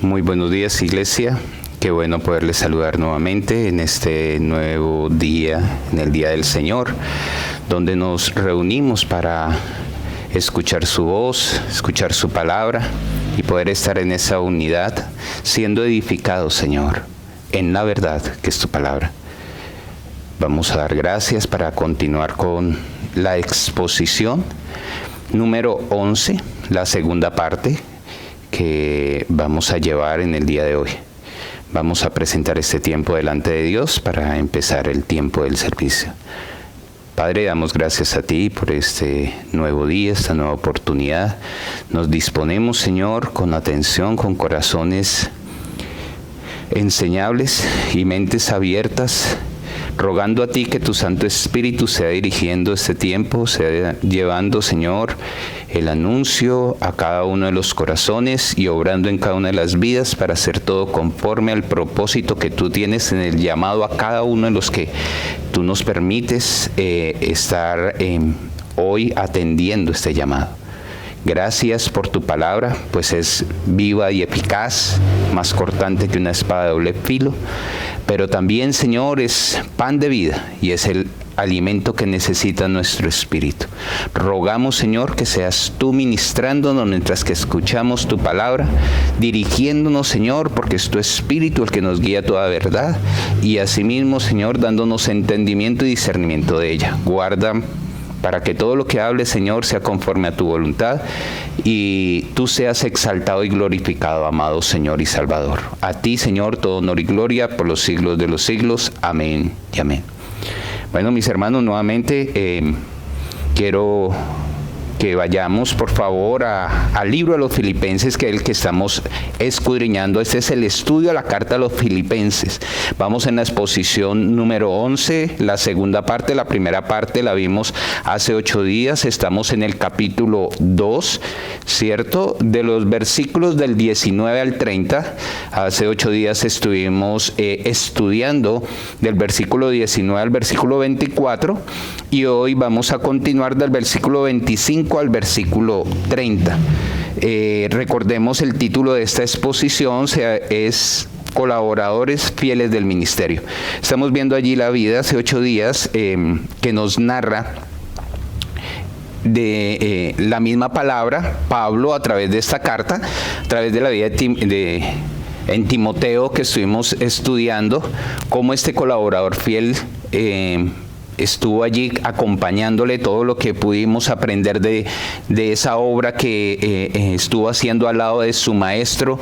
Muy buenos días, iglesia. Qué bueno poderles saludar nuevamente en este nuevo día, en el Día del Señor, donde nos reunimos para escuchar su voz, escuchar su palabra y poder estar en esa unidad, siendo edificados, Señor, en la verdad que es tu palabra. Vamos a dar gracias para continuar con la exposición número 11, la segunda parte que vamos a llevar en el día de hoy. Vamos a presentar este tiempo delante de Dios para empezar el tiempo del servicio. Padre, damos gracias a ti por este nuevo día, esta nueva oportunidad. Nos disponemos, Señor, con atención, con corazones enseñables y mentes abiertas, rogando a ti que tu Santo Espíritu sea dirigiendo este tiempo, sea llevando, Señor, el anuncio a cada uno de los corazones y obrando en cada una de las vidas para hacer todo conforme al propósito que tú tienes en el llamado a cada uno de los que tú nos permites estar hoy atendiendo este llamado. Gracias por tu palabra, pues es viva y eficaz, más cortante que una espada de doble filo, pero también, Señor, es pan de vida y es el alimento que necesita nuestro espíritu. Rogamos, Señor, que seas tú ministrándonos mientras que escuchamos tu palabra, dirigiéndonos, Señor, porque es tu espíritu el que nos guía a toda verdad, y asimismo, Señor, dándonos entendimiento y discernimiento de ella. Guarda para que todo lo que hable, Señor, sea conforme a tu voluntad y tú seas exaltado y glorificado, amado Señor y Salvador. A ti, Señor, todo honor y gloria por los siglos de los siglos. Amén y amén. Bueno, mis hermanos, nuevamente quiero que vayamos, por favor, al libro de los Filipenses, que es el que estamos escudriñando. Este es el estudio a la carta a los Filipenses. Vamos en la exposición número 11, la segunda parte. La primera parte la vimos hace 8 días. Estamos en el capítulo 2, ¿cierto? De los versículos del 19 al 30. Hace 8 días estuvimos estudiando del versículo 19 al versículo 24. Y hoy vamos a continuar del versículo 25 al versículo 30. Recordemos el título de esta exposición es Colaboradores fieles del ministerio. Estamos viendo allí la vida hace 8 días que nos narra de la misma palabra, Pablo, a través de esta carta, a través de la vida en Timoteo que estuvimos estudiando, cómo este colaborador fiel estuvo allí acompañándole, todo lo que pudimos aprender de esa obra que estuvo haciendo al lado de su maestro,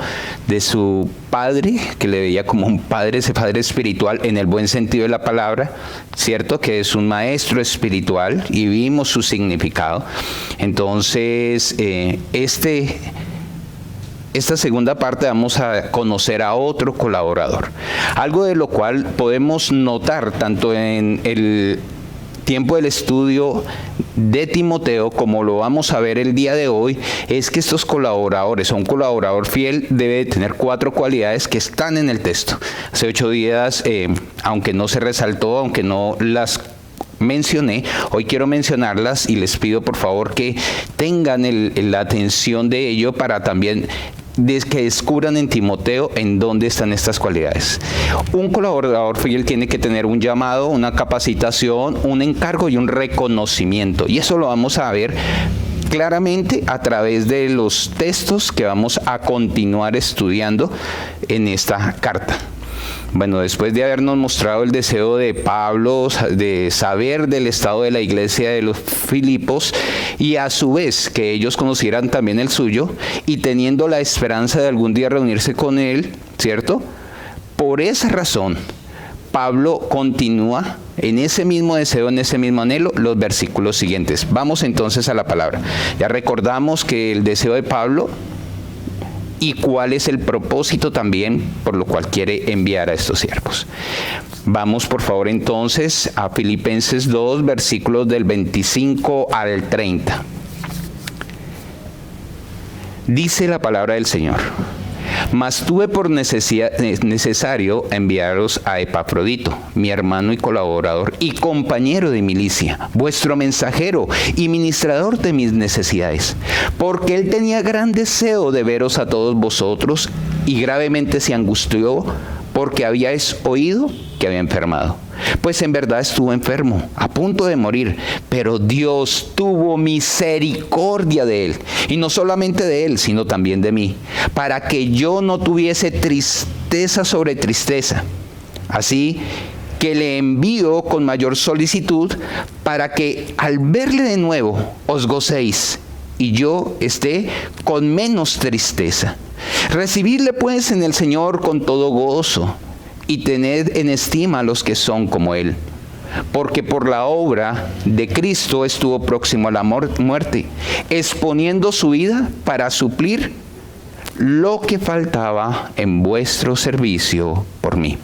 de su padre, que le veía como un padre, ese padre espiritual en el buen sentido de la palabra, ¿cierto? Que es un maestro espiritual y vimos su significado. Entonces, esta segunda parte vamos a conocer a otro colaborador. Algo de lo cual podemos notar tanto en el tiempo del estudio de Timoteo como lo vamos a ver el día de hoy, es que estos colaboradores, un colaborador fiel debe tener 4 cualidades que están en el texto. Hace 8 días, aunque no se resaltó, aunque no las mencioné, hoy quiero mencionarlas y les pido por favor que tengan la atención de ello para también que descubran en Timoteo en dónde están estas cualidades. Un colaborador fiel tiene que tener un llamado, una capacitación, un encargo y un reconocimiento, y eso lo vamos a ver claramente a través de los textos que vamos a continuar estudiando en esta carta. Bueno, después de habernos mostrado el deseo de Pablo de saber del estado de la iglesia de los Filipos y a su vez que ellos conocieran también el suyo y teniendo la esperanza de algún día reunirse con él, ¿cierto? Por esa razón, Pablo continúa en ese mismo deseo, en ese mismo anhelo, los versículos siguientes. Vamos entonces a la palabra. Ya recordamos que el deseo de Pablo y cuál es el propósito también por lo cual quiere enviar a estos siervos. Vamos por favor entonces a Filipenses 2, versículos del 25 al 30. Dice la palabra del Señor: Mas tuve por necesario enviaros a Epafrodito, mi hermano y colaborador y compañero de milicia, vuestro mensajero y ministrador de mis necesidades, porque él tenía gran deseo de veros a todos vosotros y gravemente se angustió porque habíais oído que había enfermado. Pues en verdad estuvo enfermo, a punto de morir, pero Dios tuvo misericordia de él, y no solamente de él, sino también de mí, para que yo no tuviese tristeza sobre tristeza. Así que le envío con mayor solicitud, para que al verle de nuevo os gocéis, y yo esté con menos tristeza. Recibidle pues en el Señor con todo gozo, y tened en estima a los que son como Él. Porque por la obra de Cristo estuvo próximo a la muerte, exponiendo su vida para suplir lo que faltaba en vuestro servicio por mí.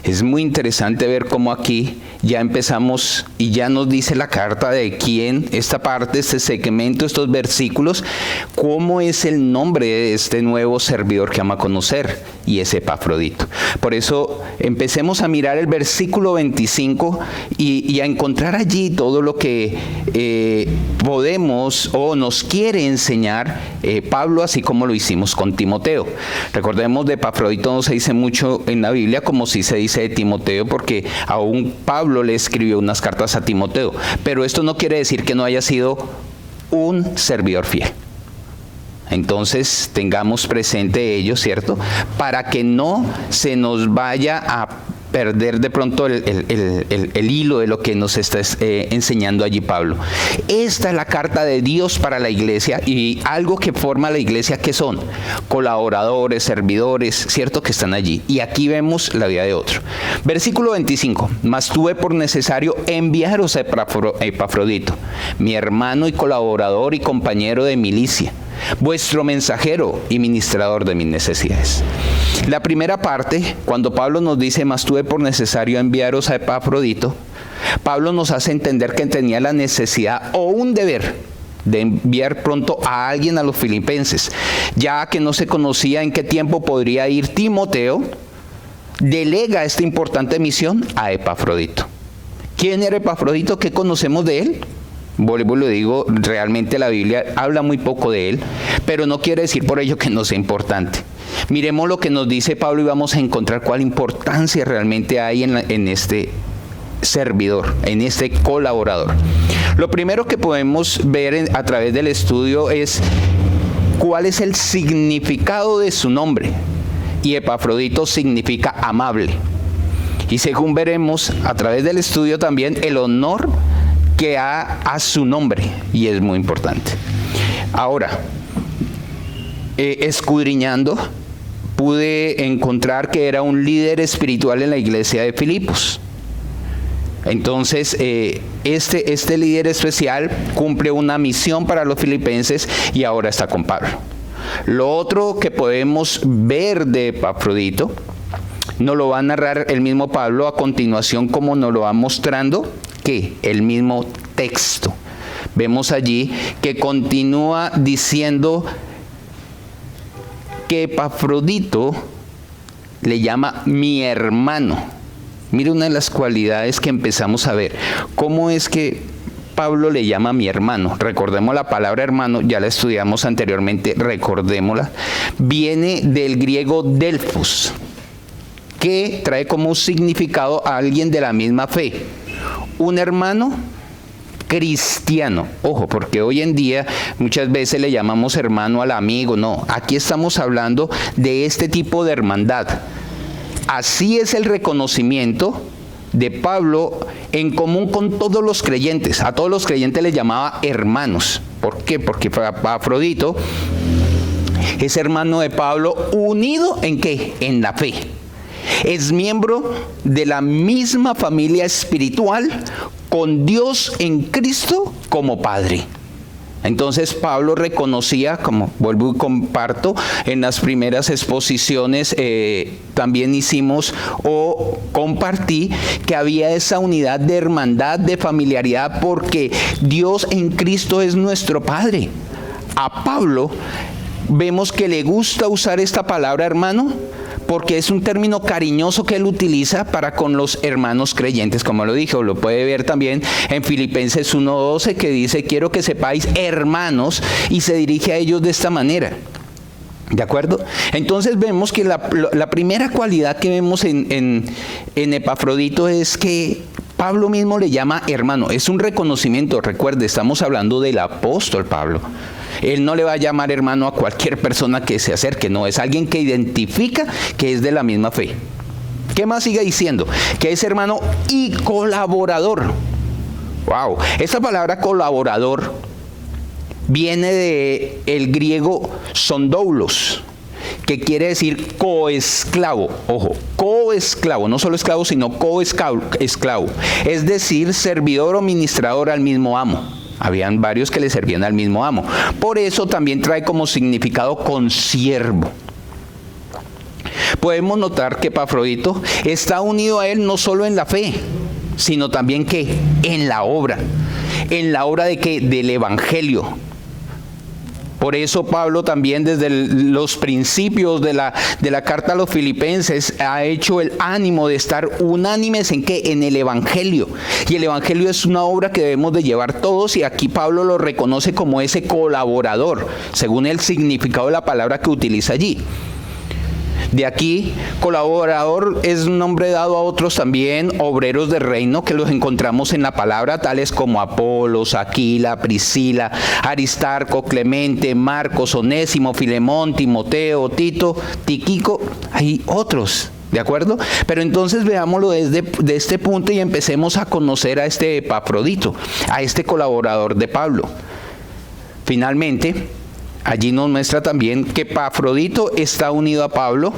Es muy interesante ver cómo aquí ya empezamos y ya nos dice la carta de quién, esta parte, este segmento, estos versículos, cómo es el nombre de este nuevo servidor que ama conocer, y es Epafrodito. Por eso empecemos a mirar el versículo 25 y a encontrar allí todo lo que podemos o nos quiere enseñar Pablo, así como lo hicimos con Timoteo. Recordemos, de Epafrodito no se dice mucho en la Biblia como si se dice de Timoteo, porque aún Pablo le escribió unas cartas a Timoteo, pero esto no quiere decir que no haya sido un servidor fiel. Entonces tengamos presente ello, ¿cierto? Para que no se nos vaya a perder de pronto el hilo de lo que nos está enseñando allí Pablo. Esta es la carta de Dios para la iglesia, y algo que forma la iglesia, ¿qué son? Colaboradores, servidores, ¿cierto? Que están allí. Y aquí vemos la vida de otro. Versículo 25. Mas tuve por necesario enviaros a Epafrodito, mi hermano y colaborador y compañero de milicia, vuestro mensajero y ministrador de mis necesidades. La primera parte, cuando Pablo nos dice, mas tuve por necesario enviaros a Epafrodito, Pablo nos hace entender que tenía la necesidad o un deber de enviar pronto a alguien a los filipenses, ya que no se conocía en qué tiempo podría ir Timoteo. Delega esta importante misión a Epafrodito. ¿Quién era Epafrodito? ¿Qué conocemos de él? Vuelvo y lo digo, realmente la Biblia habla muy poco de él, pero no quiere decir por ello que no sea importante. Miremos lo que nos dice Pablo y vamos a encontrar cuál importancia realmente hay en este servidor, en este colaborador. Lo primero que podemos ver a través del estudio es cuál es el significado de su nombre. Y Epafrodito significa amable. Y según veremos a través del estudio también el honor que a su nombre, y es muy importante. Ahora, escudriñando, pude encontrar que era un líder espiritual en la iglesia de Filipos. Entonces, este líder especial cumple una misión para los filipenses y ahora está con Pablo. Lo otro que podemos ver de Epafrodito, nos lo va a narrar el mismo Pablo a continuación, como nos lo va mostrando que el mismo texto. Vemos allí que continúa diciendo que Epafrodito le llama mi hermano. Mira una de las cualidades que empezamos a ver. ¿Cómo es que Pablo le llama mi hermano? Recordemos la palabra hermano, ya la estudiamos anteriormente, recordémosla. Viene del griego delphos, que trae como significado a alguien de la misma fe. Un hermano cristiano. Ojo, porque hoy en día muchas veces le llamamos hermano al amigo. No, aquí estamos hablando de este tipo de hermandad. Así es el reconocimiento de Pablo en común con todos los creyentes. A todos los creyentes les llamaba hermanos. ¿Por qué? Porque Epafrodito es hermano de Pablo, unido ¿en qué? En la fe. Es miembro de la misma familia espiritual, con Dios en Cristo como Padre. Entonces Pablo reconocía, como vuelvo y comparto, en las primeras exposiciones también hicimos o compartí que había esa unidad de hermandad, de familiaridad, porque Dios en Cristo es nuestro Padre. A Pablo vemos que le gusta usar esta palabra hermano, porque es un término cariñoso que él utiliza para con los hermanos creyentes, como lo dije, o lo puede ver también en Filipenses 1:12, que dice, quiero que sepáis, hermanos, y se dirige a ellos de esta manera. ¿De acuerdo? Entonces vemos que la primera cualidad que vemos en Epafrodito es que Pablo mismo le llama hermano. Es un reconocimiento, recuerde, estamos hablando del apóstol Pablo. Él no le va a llamar hermano a cualquier persona que se acerque, no, es alguien que identifica que es de la misma fe. ¿Qué más sigue diciendo? Que es hermano y colaborador. Wow, esta palabra colaborador viene del griego sondoulos, que quiere decir coesclavo. Ojo, coesclavo, no solo esclavo, sino coesclavo. Es decir, servidor o ministrador al mismo amo. Habían varios que le servían al mismo amo. Por eso también trae como significado consiervo. Podemos notar que Epafrodito está unido a él no solo en la fe, sino también que en la obra. ¿En la obra de qué? Del Evangelio. Por eso Pablo también desde los principios de la carta a los Filipenses ha hecho el ánimo de estar unánimes en ¿qué? En el Evangelio. Y el Evangelio es una obra que debemos de llevar todos, y aquí Pablo lo reconoce como ese colaborador, según el significado de la palabra que utiliza allí. De aquí, colaborador es un nombre dado a otros también, obreros del reino, que los encontramos en la palabra, tales como Apolos, Aquila, Priscila, Aristarco, Clemente, Marcos, Onésimo, Filemón, Timoteo, Tito, Tíquico, hay otros, ¿de acuerdo? Pero entonces veámoslo desde este punto y empecemos a conocer a este Epafrodito, a este colaborador de Pablo. Finalmente, allí nos muestra también que Epafrodito está unido a Pablo,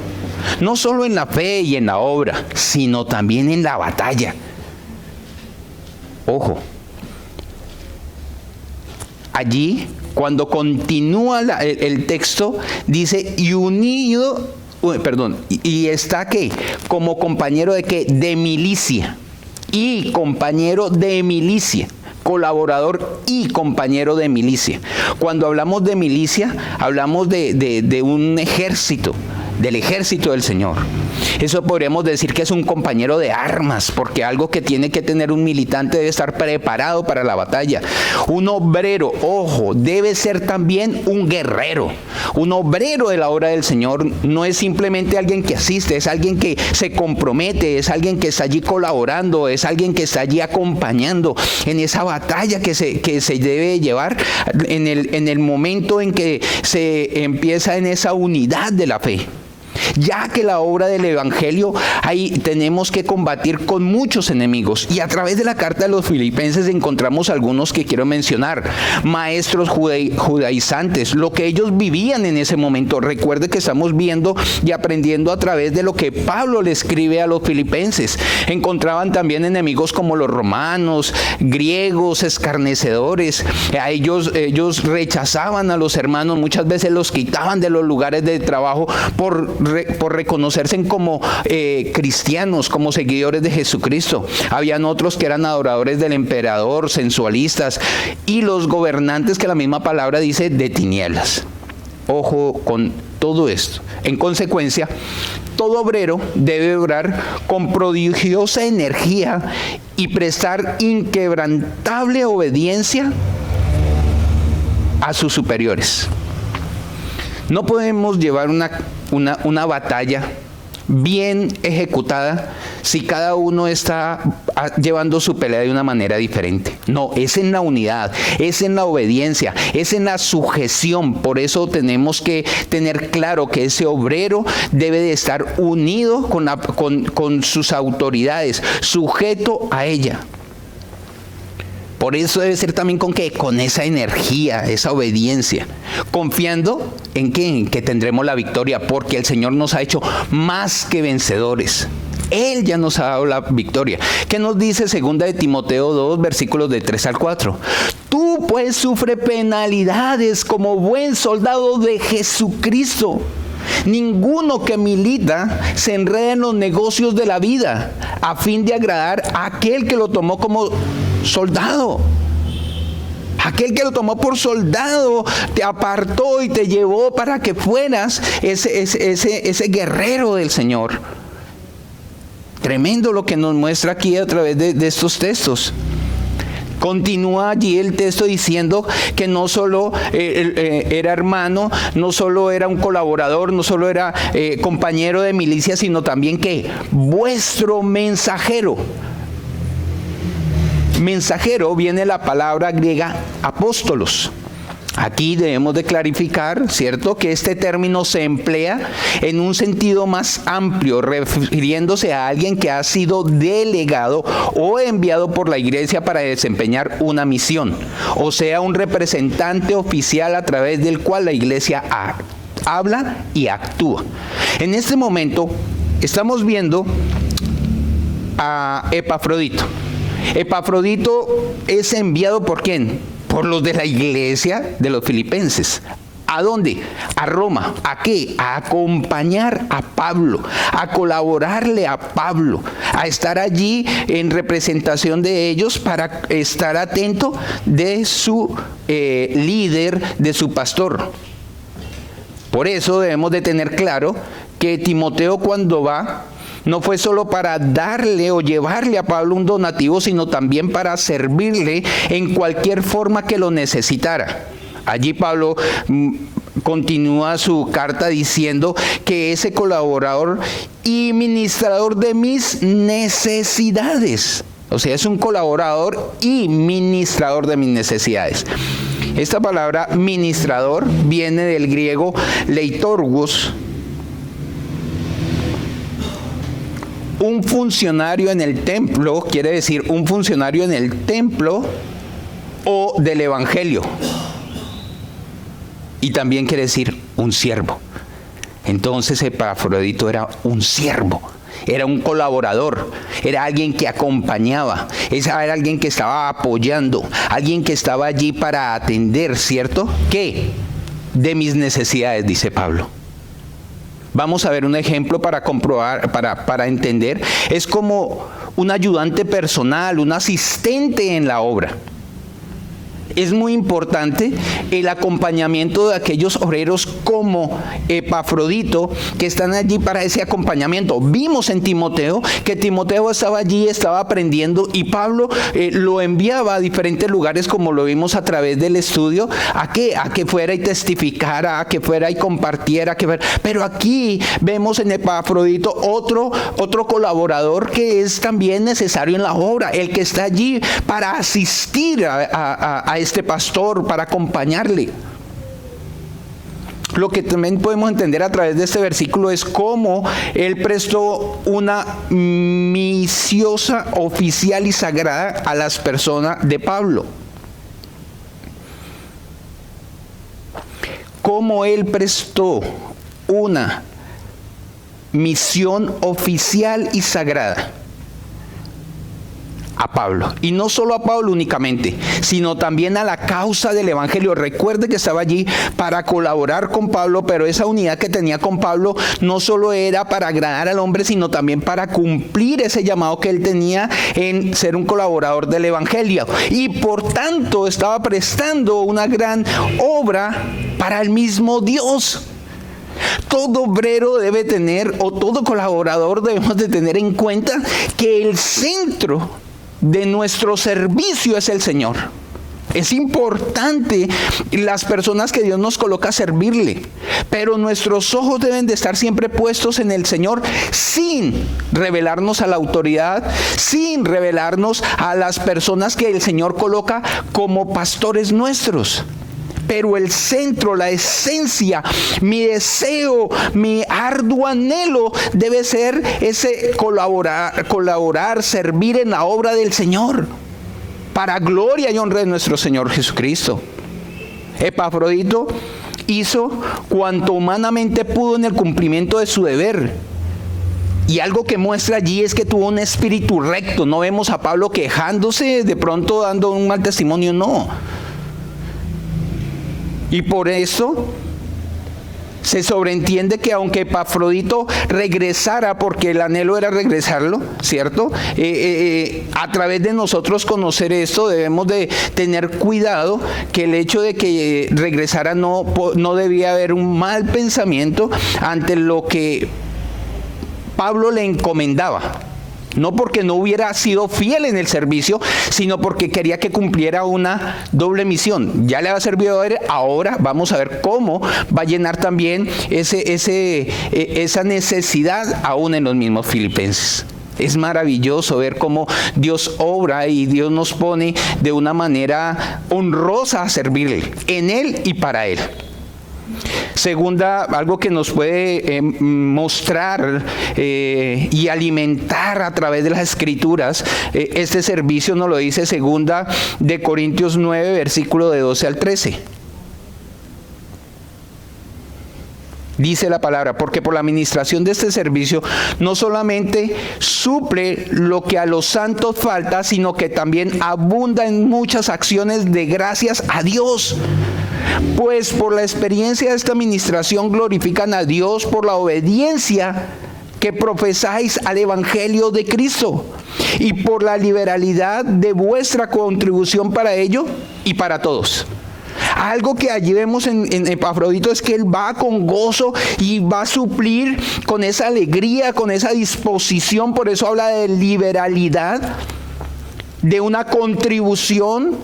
no solo en la fe y en la obra, sino también en la batalla. Ojo, allí cuando continúa el texto, dice, y está ¿qué? Como compañero de ¿qué? De milicia, y compañero de milicia. Colaborador y compañero de milicia. Cuando hablamos de milicia, hablamos de un ejército, del ejército del Señor. Eso podríamos decir que es un compañero de armas, porque algo que tiene que tener un militante debe estar preparado para la batalla. Un obrero, ojo, debe ser también un guerrero. Un obrero de la obra del Señor no es simplemente alguien que asiste, es alguien que se compromete, es alguien que está allí colaborando, es alguien que está allí acompañando en esa batalla que se debe llevar en el momento en que se empieza en esa unidad de la fe. Ya que la obra del Evangelio, ahí tenemos que combatir con muchos enemigos. Y a través de la carta de los Filipenses encontramos algunos que quiero mencionar. Maestros judaizantes, lo que ellos vivían en ese momento. Recuerde que estamos viendo y aprendiendo a través de lo que Pablo le escribe a los Filipenses. Encontraban también enemigos como los romanos, griegos, escarnecedores. Ellos rechazaban a los hermanos, muchas veces los quitaban de los lugares de trabajo por reconocerse como cristianos, como seguidores de Jesucristo. Habían otros que eran adoradores del emperador, sensualistas, y los gobernantes, que la misma palabra dice, de tinieblas. Ojo con todo esto. En consecuencia, todo obrero debe obrar con prodigiosa energía y prestar inquebrantable obediencia a sus superiores. No podemos llevar una batalla bien ejecutada si cada uno está llevando su pelea de una manera diferente. No, es en la unidad, es en la obediencia, es en la sujeción. Por eso tenemos que tener claro que ese obrero debe de estar unido con sus autoridades, sujeto a ella. Por eso debe ser también con esa energía, esa obediencia, confiando en que tendremos la victoria, porque el Señor nos ha hecho más que vencedores. Él ya nos ha dado la victoria. ¿Qué nos dice 2 de Timoteo 2, versículos de 3 al 4? Tú pues sufre penalidades como buen soldado de Jesucristo. Ninguno que milita se enreda en los negocios de la vida a fin de agradar a aquel que lo tomó como soldado. Aquel que lo tomó por soldado te apartó y te llevó para que fueras ese guerrero del Señor. Tremendo lo que nos muestra aquí a través de estos textos. Continúa allí el texto diciendo que no solo era hermano, no solo era un colaborador, no solo era compañero de milicia, sino también que vuestro mensajero. Mensajero viene la palabra griega apóstolos. Aquí debemos de clarificar, ¿cierto?, que este término se emplea en un sentido más amplio, refiriéndose a alguien que ha sido delegado o enviado por la iglesia para desempeñar una misión, o sea, un representante oficial a través del cual la iglesia habla y actúa. En este momento estamos viendo a Epafrodito. Epafrodito es enviado ¿por quién? Por los de la iglesia de los filipenses. ¿A dónde? A Roma. ¿A qué? A acompañar a Pablo, a colaborarle a Pablo, a estar allí en representación de ellos para estar atento de su líder, de su pastor. Por eso debemos de tener claro que Timoteo cuando va, no fue solo para darle o llevarle a Pablo un donativo, sino también para servirle en cualquier forma que lo necesitara. Allí Pablo continúa su carta diciendo que ese colaborador y ministrador de mis necesidades. O sea, es un colaborador y ministrador de mis necesidades. Esta palabra ministrador viene del griego leitorgos, un funcionario en el templo, quiere decir un funcionario en el templo o del evangelio. Y también quiere decir un siervo. Entonces Epafrodito era un siervo, era un colaborador, era alguien que acompañaba, era alguien que estaba apoyando, alguien que estaba allí para atender, ¿cierto? ¿Qué? De mis necesidades, dice Pablo. Vamos a ver un ejemplo para comprobar, para entender. Es como un ayudante personal, un asistente en la obra. Es muy importante el acompañamiento de aquellos obreros como Epafrodito que están allí para ese acompañamiento. Vimos en Timoteo que Timoteo estaba allí, estaba aprendiendo y Pablo lo enviaba a diferentes lugares como lo vimos a través del estudio. ¿A qué? A que fuera y testificara, a que fuera y compartiera. Pero aquí vemos en Epafrodito otro colaborador que es también necesario en la obra, el que está allí para asistir a este pastor, para acompañarle. Lo que también podemos entender a través de este versículo es cómo él prestó una misiosa oficial y sagrada a las personas de Pablo. Cómo él prestó una misión oficial y sagrada a Pablo, y no solo a Pablo únicamente, sino también a la causa del evangelio. Recuerde que estaba allí para colaborar con Pablo, pero esa unidad que tenía con Pablo no solo era para agradar al hombre, sino también para cumplir ese llamado que él tenía en ser un colaborador del evangelio, y por tanto estaba prestando una gran obra para el mismo Dios. Todo obrero debe tener, o todo colaborador debemos de tener en cuenta que el centro de nuestro servicio es el Señor. Es importante las personas que Dios nos coloca a servirle, pero nuestros ojos deben de estar siempre puestos en el Señor, sin revelarnos a la autoridad, sin revelarnos a las personas que el Señor coloca como pastores nuestros. Pero el centro, la esencia, mi deseo, mi arduo anhelo debe ser ese colaborar, servir en la obra del Señor, para gloria y honra de nuestro Señor Jesucristo. Epafrodito hizo cuanto humanamente pudo en el cumplimiento de su deber. Y algo que muestra allí es que tuvo un espíritu recto. No vemos a Pablo quejándose, de pronto dando un mal testimonio, no. Y por eso se sobreentiende que aunque Epafrodito regresara, porque el anhelo era regresarlo, ¿cierto? A través de nosotros conocer esto, debemos de tener cuidado que el hecho de que regresara no debía haber un mal pensamiento ante lo que Pablo le encomendaba. No porque no hubiera sido fiel en el servicio, sino porque quería que cumpliera una doble misión. Ya le ha servido a él, ahora vamos a ver cómo va a llenar también esa necesidad aún en los mismos filipenses. Es maravilloso ver cómo Dios obra y Dios nos pone de una manera honrosa a servirle, en Él y para Él. Segunda, algo que nos puede mostrar y alimentar a través de las Escrituras, este servicio nos lo dice segunda de Corintios 9, versículo de 12 al 13. Dice la palabra, porque por la administración de este servicio no solamente suple lo que a los santos falta, sino que también abunda en muchas acciones de gracias a Dios. Pues por la experiencia de esta administración glorifican a Dios por la obediencia que profesáis al Evangelio de Cristo y por la liberalidad de vuestra contribución para ello y para todos. Algo que allí vemos en Epafrodito es que él va con gozo y va a suplir con esa alegría, con esa disposición. Por eso habla de liberalidad, de una contribución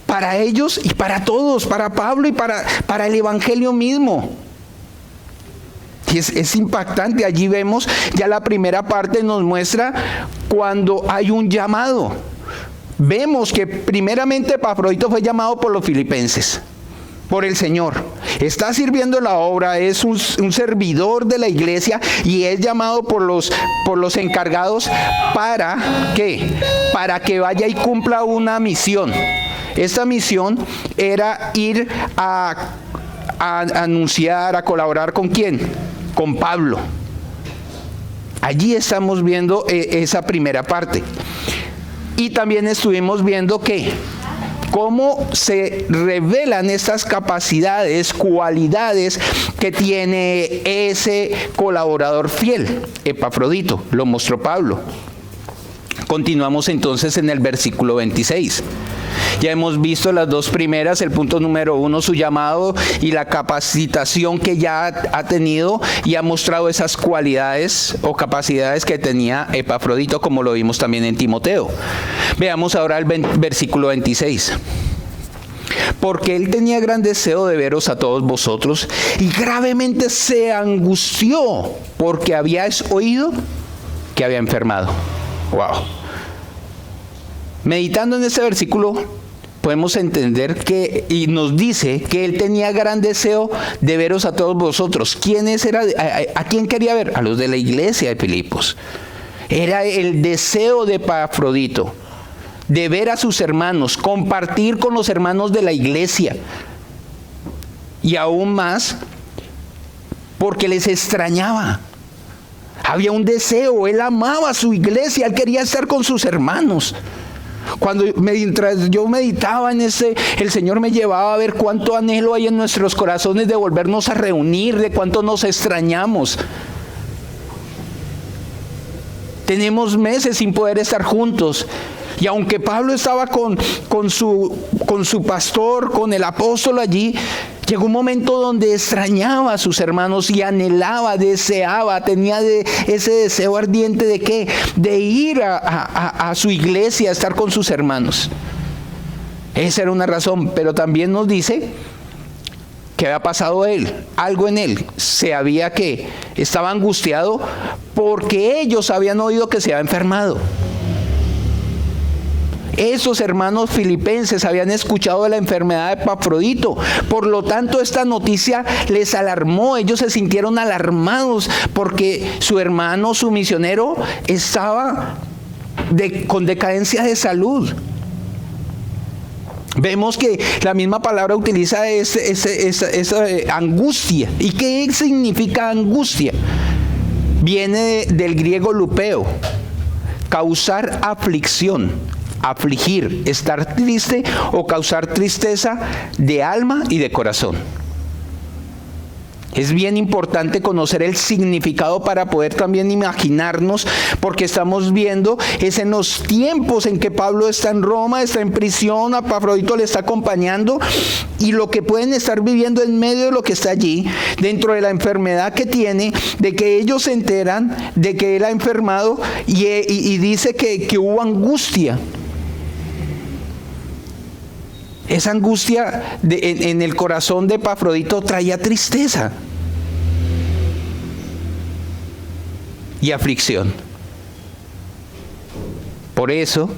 para ellos y para todos, para Pablo y para el Evangelio mismo. Y es impactante. Allí vemos ya la primera parte, nos muestra cuando hay un llamado. Vemos que primeramente Epafrodito fue llamado por los filipenses, por el Señor. Está sirviendo la obra, es un servidor de la iglesia y es llamado por los encargados ¿para qué? Para que vaya y cumpla una misión. Esta misión era ir a anunciar, a colaborar ¿con quién? Con Pablo. Allí estamos viendo esa primera parte. Y también estuvimos viendo que cómo se revelan estas capacidades, cualidades que tiene ese colaborador fiel, Epafrodito, lo mostró Pablo. Continuamos entonces en el versículo 26. Ya hemos visto las dos primeras, el punto número 1, su llamado y la capacitación que ya ha tenido y ha mostrado esas cualidades o capacidades que tenía Epafrodito, como lo vimos también en Timoteo. Veamos ahora el versículo 26. Porque él tenía gran deseo de veros a todos vosotros y gravemente se angustió porque habíais oído que había enfermado. Wow. Meditando en este versículo, podemos entender que, y nos dice que él tenía gran deseo de veros a todos vosotros. ¿A quién quería ver? A los de la iglesia de Filipos. Era el deseo de Epafrodito, de ver a sus hermanos, compartir con los hermanos de la iglesia. Y aún más, porque les extrañaba. Había un deseo, él amaba a su iglesia, él quería estar con sus hermanos. Mientras yo meditaba en el Señor me llevaba a ver cuánto anhelo hay en nuestros corazones de volvernos a reunir, de cuánto nos extrañamos. Tenemos meses sin poder estar juntos. Y aunque Pablo estaba con su pastor, con el apóstol allí, llegó un momento donde extrañaba a sus hermanos y anhelaba, deseaba, tenía ese deseo ardiente de ¿qué? De ir a su iglesia, a estar con sus hermanos. Esa era una razón, pero también nos dice que había pasado algo en él. Estaba angustiado porque ellos habían oído que se había enfermado. Esos hermanos filipenses habían escuchado de la enfermedad de Epafrodito. Por lo tanto, esta noticia les alarmó. Ellos se sintieron alarmados porque su hermano, su misionero, estaba con decadencia de salud. Vemos que la misma palabra utiliza esa angustia. ¿Y qué significa angustia? Viene del griego lupeo, causar aflicción, afligir, estar triste o causar tristeza de alma y de corazón. Es bien importante conocer el significado para poder también imaginarnos, porque estamos viendo, es en los tiempos en que Pablo está en Roma, está en prisión, a Epafrodito le está acompañando, y lo que pueden estar viviendo en medio de lo que está allí, dentro de la enfermedad que tiene, de que ellos se enteran de que él ha enfermado, y dice que hubo angustia. Esa angustia en el corazón de Epafrodito traía tristeza y aflicción. Por eso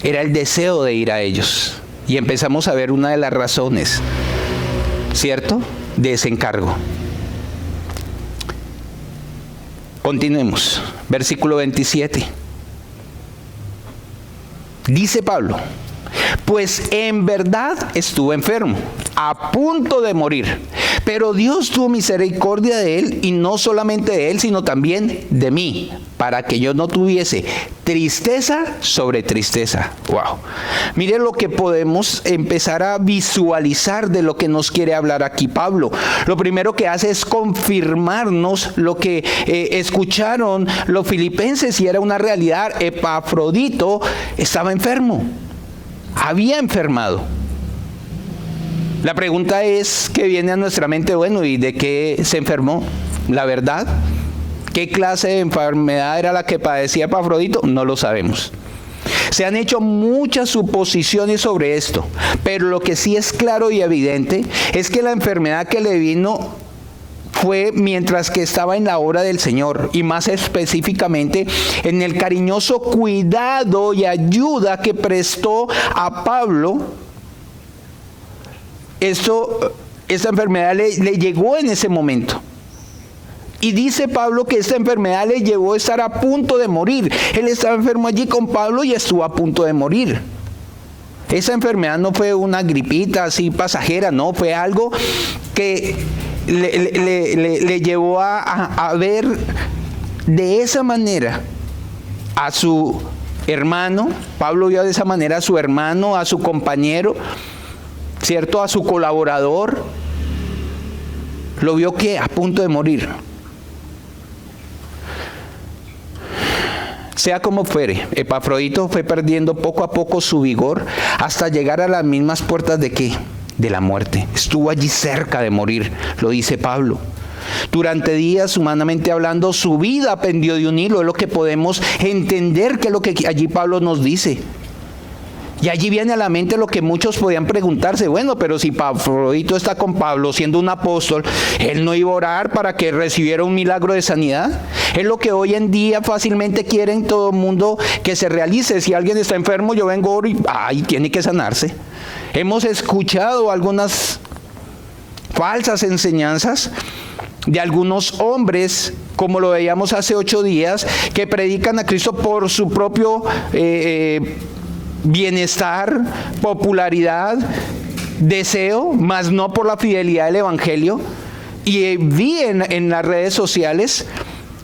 era el deseo de ir a ellos. Y empezamos a ver una de las razones, ¿cierto?, de ese encargo. Continuemos. Versículo 27. Dice Pablo: pues en verdad estuve enfermo, a punto de morir, pero Dios tuvo misericordia de él, y no solamente de él, sino también de mí, para que yo no tuviese tristeza sobre tristeza. Wow. Mire lo que podemos empezar a visualizar de lo que nos quiere hablar aquí Pablo. Lo primero que hace es confirmarnos lo que escucharon los filipenses, y era una realidad. Epafrodito estaba enfermo. Había enfermado. La pregunta es que viene a nuestra mente: bueno, ¿y de qué se enfermó? La verdad, ¿qué clase de enfermedad era la que padecía Epafrodito? No lo sabemos. Se han hecho muchas suposiciones sobre esto, pero lo que sí es claro y evidente es que la enfermedad que le vino fue mientras que estaba en la obra del Señor, y más específicamente en el cariñoso cuidado y ayuda que prestó a Pablo. Esta enfermedad le llegó en ese momento. Y dice Pablo que esta enfermedad le llevó a estar a punto de morir. Él estaba enfermo allí con Pablo y estuvo a punto de morir. Esa enfermedad no fue una gripita así pasajera, no, fue algo que le llevó a ver de esa manera a su hermano. Pablo vio de esa manera a su hermano, a su compañero, ¿cierto?, a su colaborador. Lo vio que a punto de morir. Sea como fuere, Epafrodito fue perdiendo poco a poco su vigor hasta llegar a las mismas puertas ¿de qué? De la muerte. Estuvo allí cerca de morir, lo dice Pablo. Durante días, humanamente hablando, su vida pendió de un hilo. Es lo que podemos entender, que es lo que allí Pablo nos dice. Y allí viene a la mente lo que muchos podían preguntarse: bueno, pero si Epafrodito está con Pablo siendo un apóstol, ¿él no iba a orar para que recibiera un milagro de sanidad? Es lo que hoy en día fácilmente quieren todo el mundo que se realice. Si alguien está enfermo, yo vengo, oro y tiene que sanarse. Hemos escuchado algunas falsas enseñanzas de algunos hombres, como lo veíamos hace 8 días, que predican a Cristo por su propio bienestar, popularidad, deseo, mas no por la fidelidad del Evangelio. Y vi en las redes sociales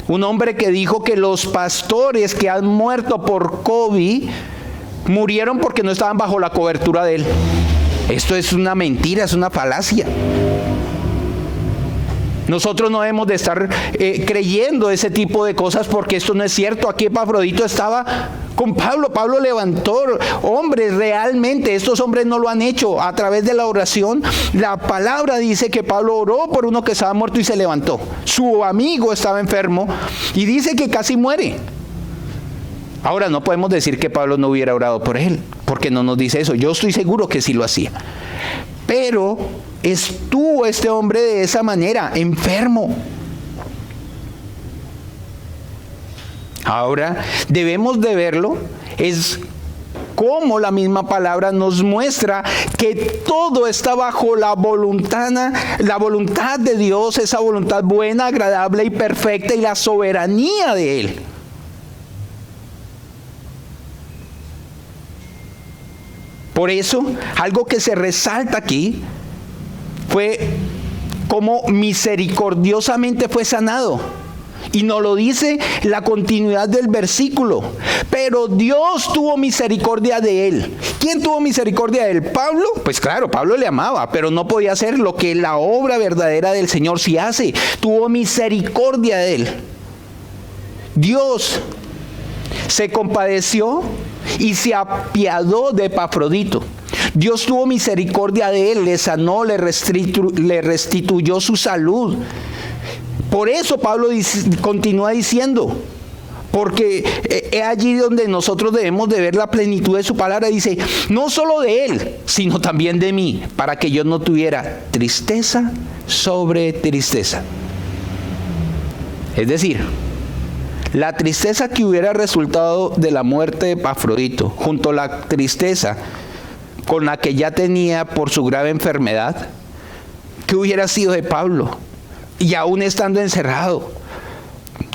un hombre que dijo que los pastores que han muerto por COVID murieron porque no estaban bajo la cobertura de él. Esto es una mentira, es una falacia. Nosotros no debemos de estar creyendo ese tipo de cosas, porque esto no es cierto. Aquí Epafrodito estaba con Pablo. Pablo levantó hombres realmente. Estos hombres no lo han hecho a través de la oración. La palabra dice que Pablo oró por uno que estaba muerto y se levantó. Su amigo estaba enfermo y dice que casi muere. Ahora, no podemos decir que Pablo no hubiera orado por él, porque no nos dice eso. Yo estoy seguro que sí lo hacía. Pero estuvo este hombre de esa manera, enfermo. Ahora, debemos de verlo, es como la misma palabra nos muestra que todo está bajo la voluntad de Dios, esa voluntad buena, agradable y perfecta, y la soberanía de Él. Por eso, algo que se resalta aquí fue cómo misericordiosamente fue sanado. Y nos lo dice la continuidad del versículo. Pero Dios tuvo misericordia de él. ¿Quién tuvo misericordia de él? ¿Pablo? Pues claro, Pablo le amaba, pero no podía hacer lo que la obra verdadera del Señor sí hace. Tuvo misericordia de él. Dios se compadeció y se apiadó de Epafrodito. Dios tuvo misericordia de él, le sanó, le restituyó su salud. Por eso Pablo continúa diciendo, porque es allí donde nosotros debemos de ver la plenitud de su palabra. Dice, no solo de él, sino también de mí, para que yo no tuviera tristeza sobre tristeza. Es decir, la tristeza que hubiera resultado de la muerte de Epafrodito, junto a la tristeza con la que ya tenía por su grave enfermedad, ¿qué hubiera sido de Pablo? Y aún estando encerrado.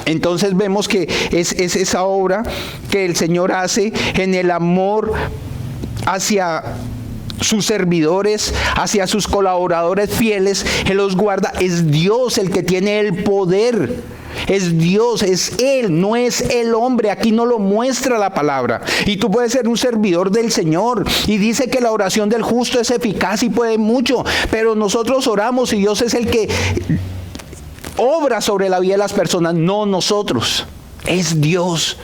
Entonces vemos que es esa obra que el Señor hace en el amor hacia sus servidores, hacia sus colaboradores fieles. Él los guarda. Es Dios el que tiene el poder. Es Dios, es Él, no es el hombre. Aquí no lo muestra la palabra. Y tú puedes ser un servidor del Señor. Y dice que la oración del justo es eficaz y puede mucho. Pero nosotros oramos y Dios es el que obra sobre la vida de las personas, no nosotros. Es Dios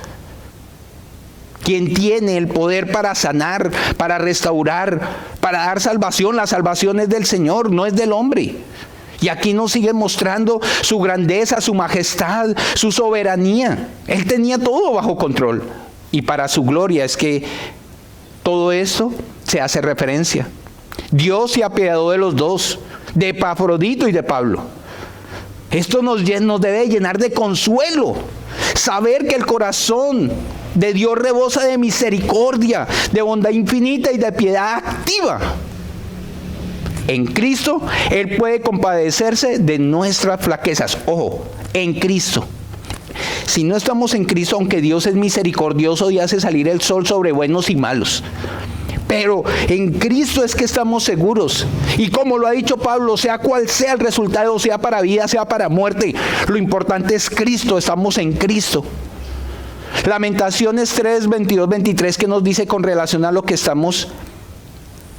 quien tiene el poder para sanar, para restaurar, para dar salvación. La salvación es del Señor, no es del hombre. Y aquí nos sigue mostrando su grandeza, su majestad, su soberanía. Él tenía todo bajo control. Y para su gloria es que todo esto se hace referencia. Dios se apiadó de los dos, de Epafrodito y de Pablo. Esto nos debe llenar de consuelo. Saber que el corazón de Dios rebosa de misericordia, de bondad infinita y de piedad activa. En Cristo, Él puede compadecerse de nuestras flaquezas. Ojo, en Cristo. Si no estamos en Cristo, aunque Dios es misericordioso y hace salir el sol sobre buenos y malos, pero en Cristo es que estamos seguros. Y como lo ha dicho Pablo, sea cual sea el resultado, sea para vida, sea para muerte, lo importante es Cristo, estamos en Cristo. Lamentaciones 3, 22, 23, que nos dice con relación a lo que estamos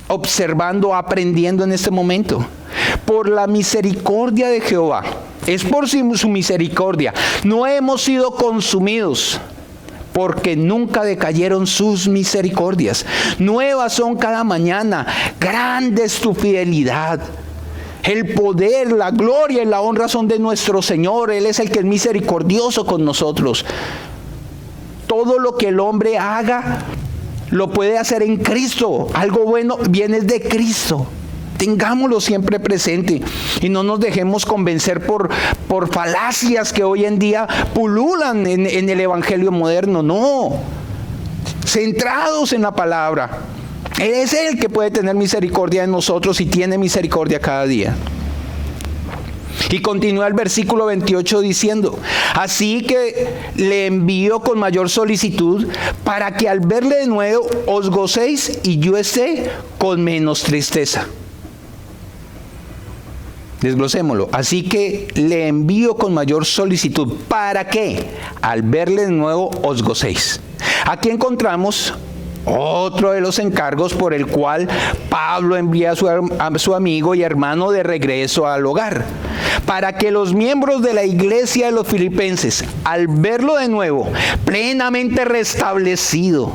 observando, aprendiendo en este momento. Por la misericordia de Jehová, es por su misericordia, no hemos sido consumidos, porque nunca decayeron sus misericordias. Nuevas son cada mañana, grande es tu fidelidad. El poder, la gloria y la honra son de nuestro Señor. Él es el que es misericordioso con nosotros. Todo lo que el hombre haga, lo puede hacer en Cristo. Algo bueno viene de Cristo. Tengámoslo siempre presente y no nos dejemos convencer por falacias que hoy en día pululan en el evangelio moderno. No, centrados en la palabra. Él es el que puede tener misericordia de nosotros y tiene misericordia cada día. Y continúa el versículo 28 diciendo, así que le envío con mayor solicitud para que al verle de nuevo os gocéis y yo esté con menos tristeza. Desglosémoslo. Así que le envío con mayor solicitud. ¿Para qué? Al verle de nuevo os gocéis. Aquí encontramos otro de los encargos por el cual Pablo envía a su amigo y hermano de regreso al hogar. Para que los miembros de la iglesia de los filipenses, al verlo de nuevo, plenamente restablecido,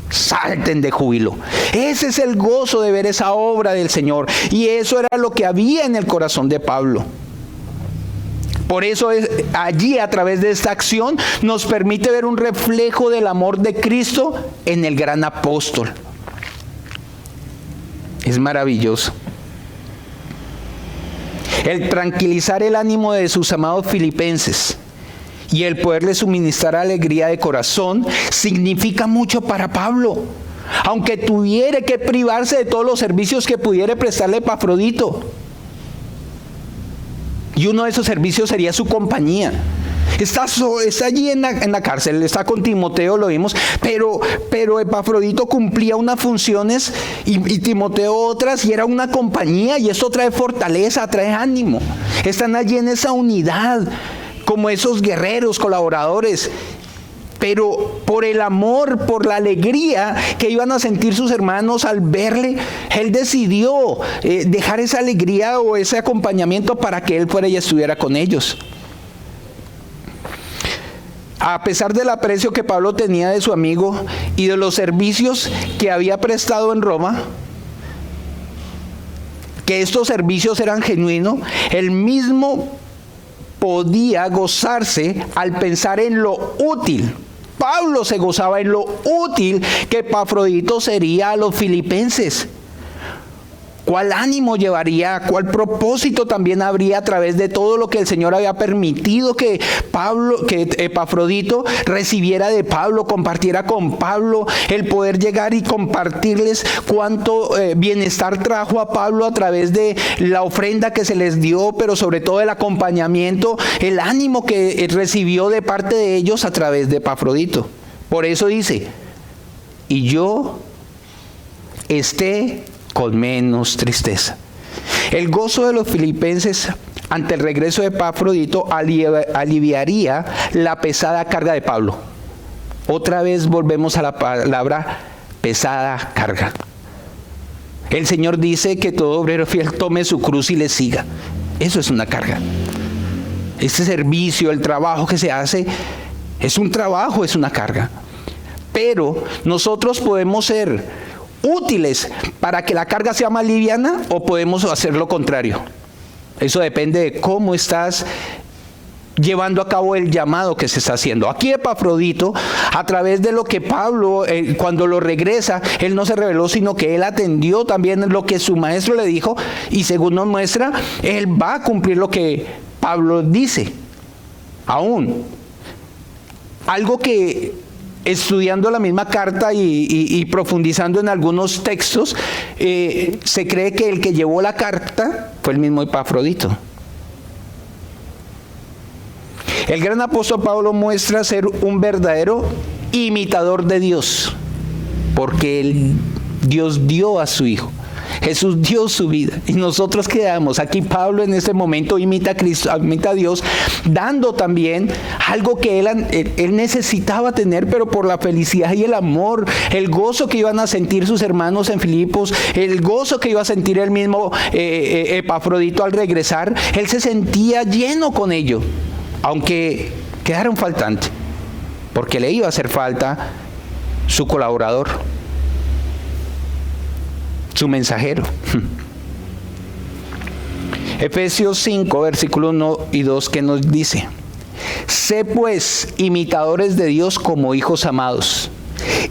salten de júbilo. Ese es el gozo de ver esa obra del Señor. Y eso era lo que había en el corazón de Pablo. Por eso allí, a través de esta acción, nos permite ver un reflejo del amor de Cristo en el gran apóstol. Es maravilloso. El tranquilizar el ánimo de sus amados filipenses y el poderle suministrar alegría de corazón significa mucho para Pablo. Aunque tuviera que privarse de todos los servicios que pudiera prestarle Epafrodito. Y uno de esos servicios sería su compañía. Está allí en la cárcel, está con Timoteo, lo vimos, pero Epafrodito cumplía unas funciones y Timoteo otras, y era una compañía, y eso trae fortaleza, trae ánimo. Están allí en esa unidad, como esos guerreros, colaboradores. Pero por el amor, por la alegría que iban a sentir sus hermanos al verle, él decidió dejar esa alegría o ese acompañamiento para que él fuera y estuviera con ellos. A pesar del aprecio que Pablo tenía de su amigo y de los servicios que había prestado en Roma, que estos servicios eran genuinos, él mismo podía gozarse al pensar en lo útil. Pablo se gozaba en lo útil que Epafrodito sería a los filipenses. ¿Cuál ánimo llevaría? ¿Cuál propósito también habría a través de todo lo que el Señor había permitido que Epafrodito recibiera de Pablo, compartiera con Pablo, el poder llegar y compartirles cuánto bienestar trajo a Pablo a través de la ofrenda que se les dio, pero sobre todo el acompañamiento, el ánimo que recibió de parte de ellos a través de Epafrodito? Por eso dice, y yo esté con menos tristeza. El gozo de los filipenses ante el regreso de Epafrodito aliviaría la pesada carga de Pablo. Otra vez volvemos a la palabra pesada carga. El Señor dice que todo obrero fiel tome su cruz y le siga. Eso es una carga. Este servicio, el trabajo que se hace, es un trabajo, es una carga. Pero nosotros podemos ser útiles para que la carga sea más liviana o podemos hacer lo contrario. Eso depende de cómo estás llevando a cabo el llamado que se está haciendo. Aquí Epafrodito, a través de lo que Pablo, cuando lo regresa, él no se rebeló, sino que él atendió también lo que su maestro le dijo, y según nos muestra, él va a cumplir lo que Pablo dice. Aún, algo que estudiando la misma carta y profundizando en algunos textos, se cree que el que llevó la carta fue el mismo Epafrodito. El gran apóstol Pablo muestra ser un verdadero imitador de Dios, porque Dios dio a su Hijo. Jesús dio su vida y nosotros quedamos. Aquí Pablo en este momento imita a Cristo, imita a Dios, dando también algo que él necesitaba tener, pero por la felicidad y el amor, el gozo que iban a sentir sus hermanos en Filipos, el gozo que iba a sentir el mismo Epafrodito al regresar, él se sentía lleno con ello, aunque quedaron faltantes, porque le iba a hacer falta su colaborador, su mensajero. Efesios 5, versículos 1 y 2, que nos dice: sé pues imitadores de Dios como hijos amados,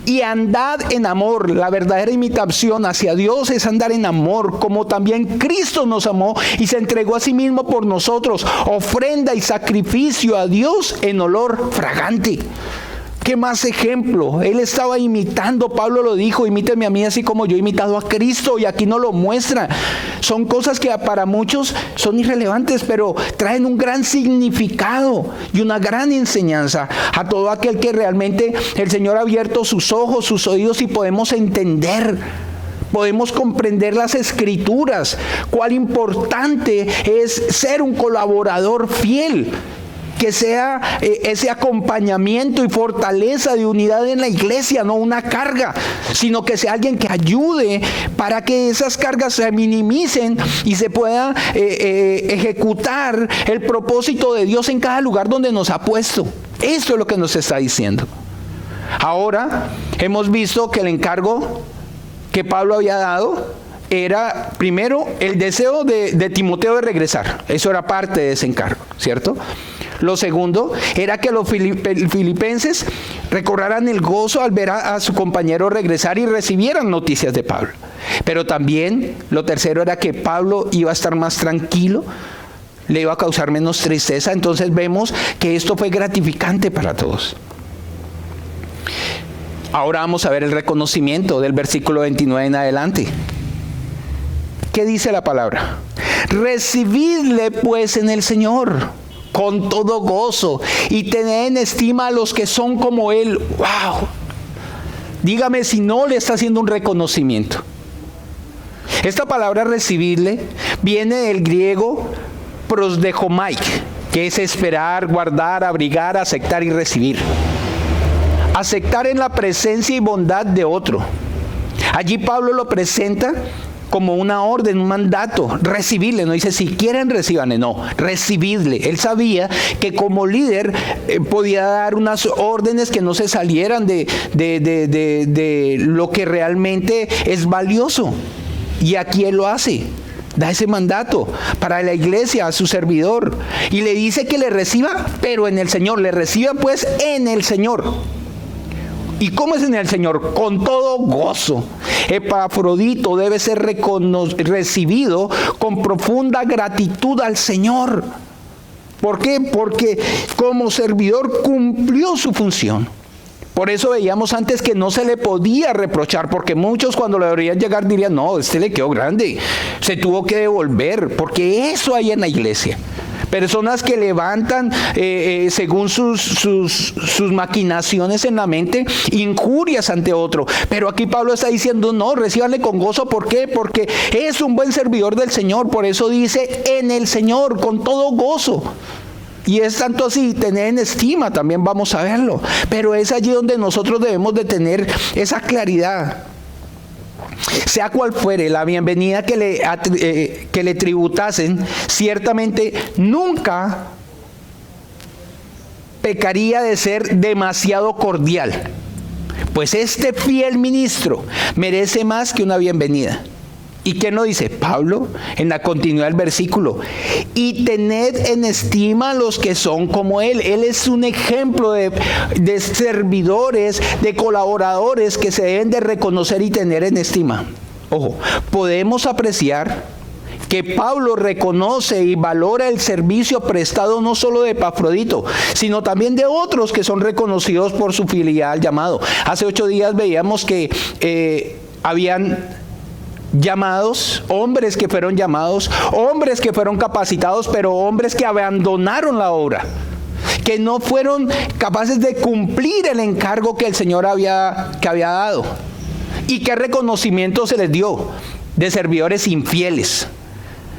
y andad en amor. La verdadera imitación hacia Dios es andar en amor, como también Cristo nos amó y se entregó a sí mismo por nosotros, ofrenda y sacrificio a Dios en olor fragante. ¿Qué más ejemplo? Él estaba imitando, Pablo lo dijo, imíteme a mí así como yo he imitado a Cristo, y aquí nos lo muestra. Son cosas que para muchos son irrelevantes, pero traen un gran significado y una gran enseñanza a todo aquel que realmente el Señor ha abierto sus ojos, sus oídos, y podemos entender, podemos comprender las Escrituras, cuán importante es ser un colaborador fiel. Que sea ese acompañamiento y fortaleza de unidad en la iglesia, no una carga, sino que sea alguien que ayude para que esas cargas se minimicen y se pueda ejecutar el propósito de Dios en cada lugar donde nos ha puesto. Esto es lo que nos está diciendo. Ahora hemos visto que el encargo que Pablo había dado era, primero, el deseo de Timoteo de regresar. Eso era parte de ese encargo, ¿cierto? Lo segundo era que los filipenses recobraran el gozo al ver a su compañero regresar y recibieran noticias de Pablo. Pero también lo tercero era que Pablo iba a estar más tranquilo, le iba a causar menos tristeza. Entonces vemos que esto fue gratificante para todos. Ahora vamos a ver el reconocimiento del versículo 29 en adelante. ¿Qué dice la palabra? Recibidle pues en el Señor con todo gozo y tened en estima a los que son como Él. ¡Wow! Dígame si no le está haciendo un reconocimiento. Esta palabra recibirle viene del griego prosdechomai, que es esperar, guardar, abrigar, aceptar y recibir. Aceptar en la presencia y bondad de otro. Allí Pablo lo presenta como una orden, un mandato, recibirle. No dice si quieren recíbanle, no, recibidle. Él sabía que como líder podía dar unas órdenes que no se salieran de lo que realmente es valioso. Y aquí él lo hace. Da ese mandato para la iglesia, a su servidor. Y le dice que le reciba, pero en el Señor. Le reciba pues en el Señor. ¿Y cómo es en el Señor? Con todo gozo. Epafrodito debe ser recibido con profunda gratitud al Señor. ¿Por qué? Porque como servidor cumplió su función. Por eso veíamos antes que no se le podía reprochar, porque muchos cuando le deberían llegar dirían, no, este le quedó grande, se tuvo que devolver, porque eso hay en la iglesia. Personas que levantan según sus maquinaciones en la mente, injurias ante otro. Pero aquí Pablo está diciendo, no, recíbanle con gozo. ¿Por qué? Porque es un buen servidor del Señor. Por eso dice, en el Señor, con todo gozo. Y es tanto así, tener en estima, también vamos a verlo. Pero es allí donde nosotros debemos de tener esa claridad. Sea cual fuere la bienvenida que le tributasen, ciertamente nunca pecaría de ser demasiado cordial, pues este fiel ministro merece más que una bienvenida. ¿Y quién lo dice? Pablo, en la continuidad del versículo. Y tened en estima a los que son como él. Él es un ejemplo de servidores, de colaboradores que se deben de reconocer y tener en estima. Ojo, podemos apreciar que Pablo reconoce y valora el servicio prestado no solo de Epafrodito, sino también de otros que son reconocidos por su fidelidad al llamado. Hace 8 días veíamos que habían llamados, hombres que fueron llamados, hombres que fueron capacitados, pero hombres que abandonaron la obra, que no fueron capaces de cumplir el encargo que el Señor había dado. ¿Y qué reconocimiento se les dio? De servidores infieles,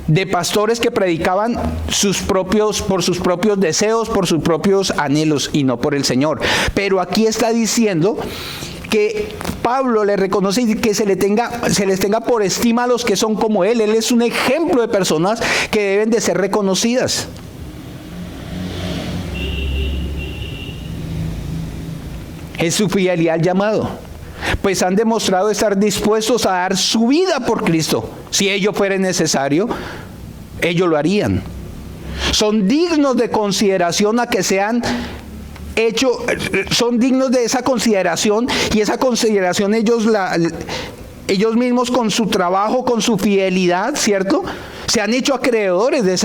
de pastores que predicaban por sus propios deseos, por sus propios anhelos y no por el Señor. Pero aquí está diciendo que Pablo le reconoce y que se les tenga por estima a los que son como él. Él es un ejemplo de personas que deben de ser reconocidas. Es su fidelidad al llamado, pues han demostrado estar dispuestos a dar su vida por Cristo. Si ello fuera necesario, ellos lo harían. Son dignos de consideración a que sean son dignos de esa consideración, y esa consideración ellos mismos con su trabajo, con su fidelidad, ¿cierto? Se han hecho acreedores de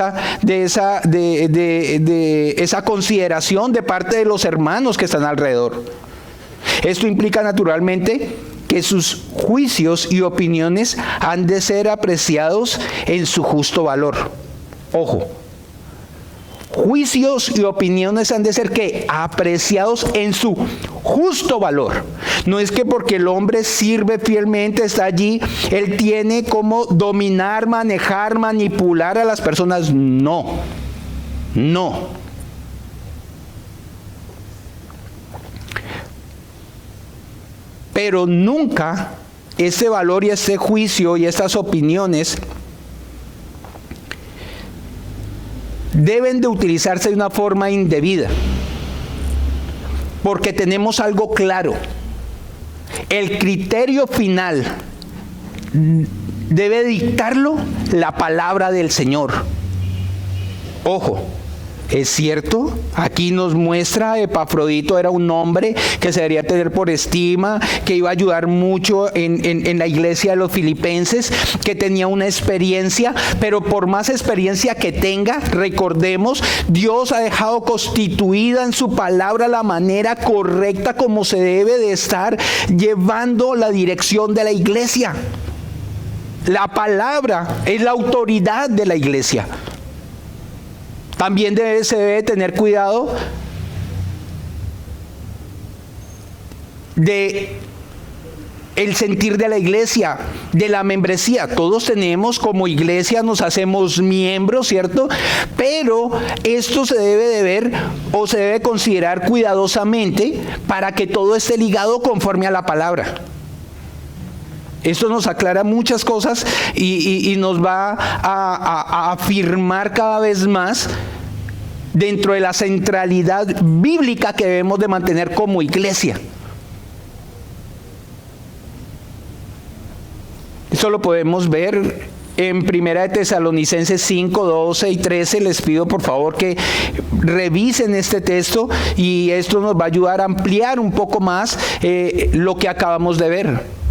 esa consideración de parte de los hermanos que están alrededor. Esto implica naturalmente que sus juicios y opiniones han de ser apreciados en su justo valor. Ojo. Juicios y opiniones han de ser ¿qué? Apreciados en su justo valor. No es que porque el hombre sirve fielmente, está allí, él tiene como dominar, manejar, manipular a las personas. No, no. Pero nunca ese valor y ese juicio y estas opiniones deben de utilizarse de una forma indebida, porque tenemos algo claro. El criterio final debe dictarlo la palabra del Señor. Ojo, es cierto, aquí nos muestra Epafrodito era un hombre que se debería tener por estima, que iba a ayudar mucho en la iglesia de los filipenses, que tenía una experiencia, pero por más experiencia que tenga, recordemos, Dios ha dejado constituida en su palabra la manera correcta como se debe de estar llevando la dirección de la iglesia. La palabra es la autoridad de la iglesia. También se debe tener cuidado de el sentir de la iglesia, de la membresía. Todos tenemos como iglesia, nos hacemos miembros, ¿cierto? Pero esto se debe de ver o se debe considerar cuidadosamente para que todo esté ligado conforme a la palabra. Esto nos aclara muchas cosas y nos va a afirmar cada vez más dentro de la centralidad bíblica que debemos de mantener como iglesia. Esto lo podemos ver en 1 Tesalonicenses 5, 12 y 13. Les pido por favor que revisen este texto y esto nos va a ayudar a ampliar un poco más lo que acabamos de ver.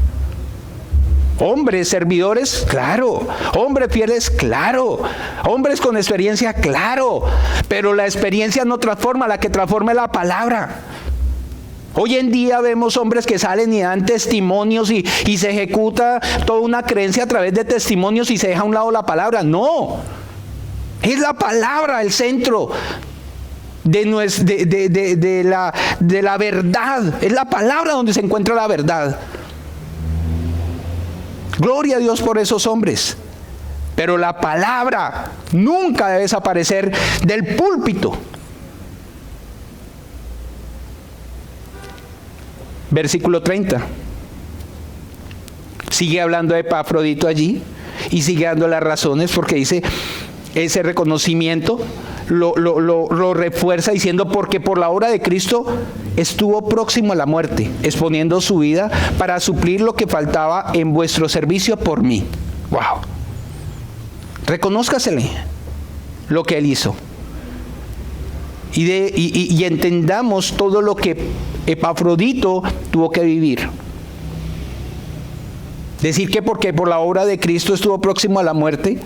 Hombres servidores, claro. Hombres fieles, claro. Hombres con experiencia, claro. Pero la experiencia no transforma, la que transforma es la palabra. Hoy en día vemos hombres que salen y dan testimonios y se ejecuta toda una creencia a través de testimonios y se deja a un lado la palabra. No, es la palabra el centro de la verdad. Es la palabra donde se encuentra la verdad. Gloria a Dios por esos hombres. Pero la palabra nunca debe desaparecer del púlpito. Versículo 30. Sigue hablando de Epafrodito allí y sigue dando las razones porque dice ese reconocimiento lo refuerza diciendo: porque por la obra de Cristo estuvo próximo a la muerte, exponiendo su vida para suplir lo que faltaba en vuestro servicio por mí. Wow. Reconózcasele lo que él hizo. Y entendamos todo lo que Epafrodito tuvo que vivir. Decir que porque por la obra de Cristo estuvo próximo a la muerte,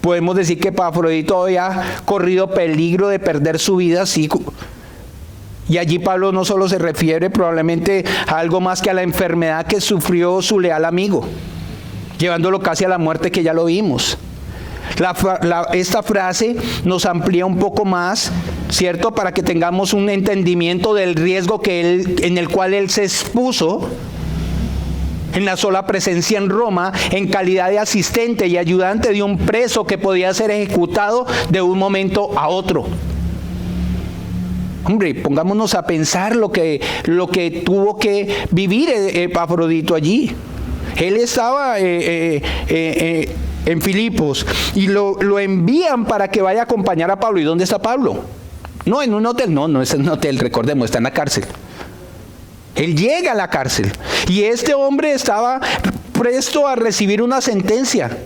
podemos decir que Epafrodito había corrido peligro de perder su vida, sí. Y allí Pablo no solo se refiere probablemente a algo más que a la enfermedad que sufrió su leal amigo, llevándolo casi a la muerte, que ya lo vimos. Esta frase nos amplía un poco más, ¿cierto? Para que tengamos un entendimiento del riesgo en el cual él se expuso en la sola presencia en Roma, en calidad de asistente y ayudante de un preso que podía ser ejecutado de un momento a otro. Hombre, pongámonos a pensar lo que tuvo que vivir Epafrodito allí. Él estaba en Filipos y lo envían para que vaya a acompañar a Pablo. ¿Y dónde está Pablo? No, en un hotel. No es en un hotel, recordemos, está en la cárcel. Él llega a la cárcel y este hombre estaba presto a recibir una sentencia,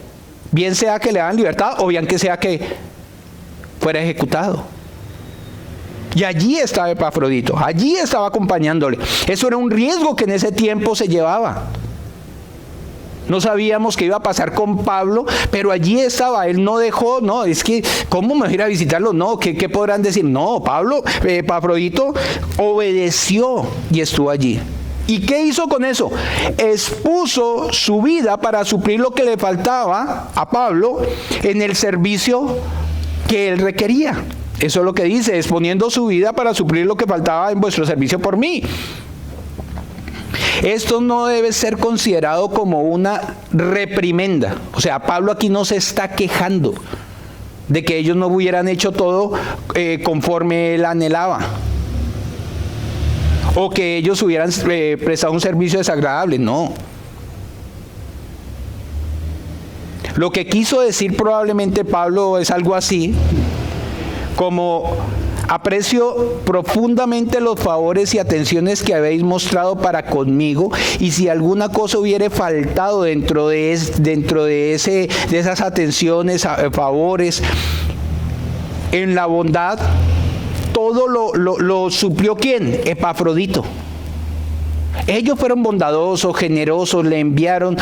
bien sea que le dan libertad o bien que sea que fuera ejecutado. Y allí estaba Epafrodito, allí estaba acompañándole. Eso era un riesgo que en ese tiempo se llevaba. No sabíamos qué iba a pasar con Pablo, pero allí estaba. Él no dejó, no, es que, ¿cómo me voy a ir a visitarlo? No, ¿qué podrán decir? No, Epafrodito obedeció y estuvo allí. ¿Y qué hizo con eso? Expuso su vida para suplir lo que le faltaba a Pablo en el servicio que él requería. Eso es lo que dice: exponiendo su vida para suplir lo que faltaba en vuestro servicio por mí. Esto no debe ser considerado como una reprimenda. O sea, Pablo aquí no se está quejando de que ellos no hubieran hecho todo conforme él anhelaba, o que ellos hubieran prestado un servicio desagradable. No. Lo que quiso decir probablemente Pablo es algo así como: aprecio profundamente los favores y atenciones que habéis mostrado para conmigo, y si alguna cosa hubiere faltado dentro de esas atenciones, favores, en la bondad, todo lo suplió ¿quién? Epafrodito. Ellos fueron bondadosos, generosos, le enviaron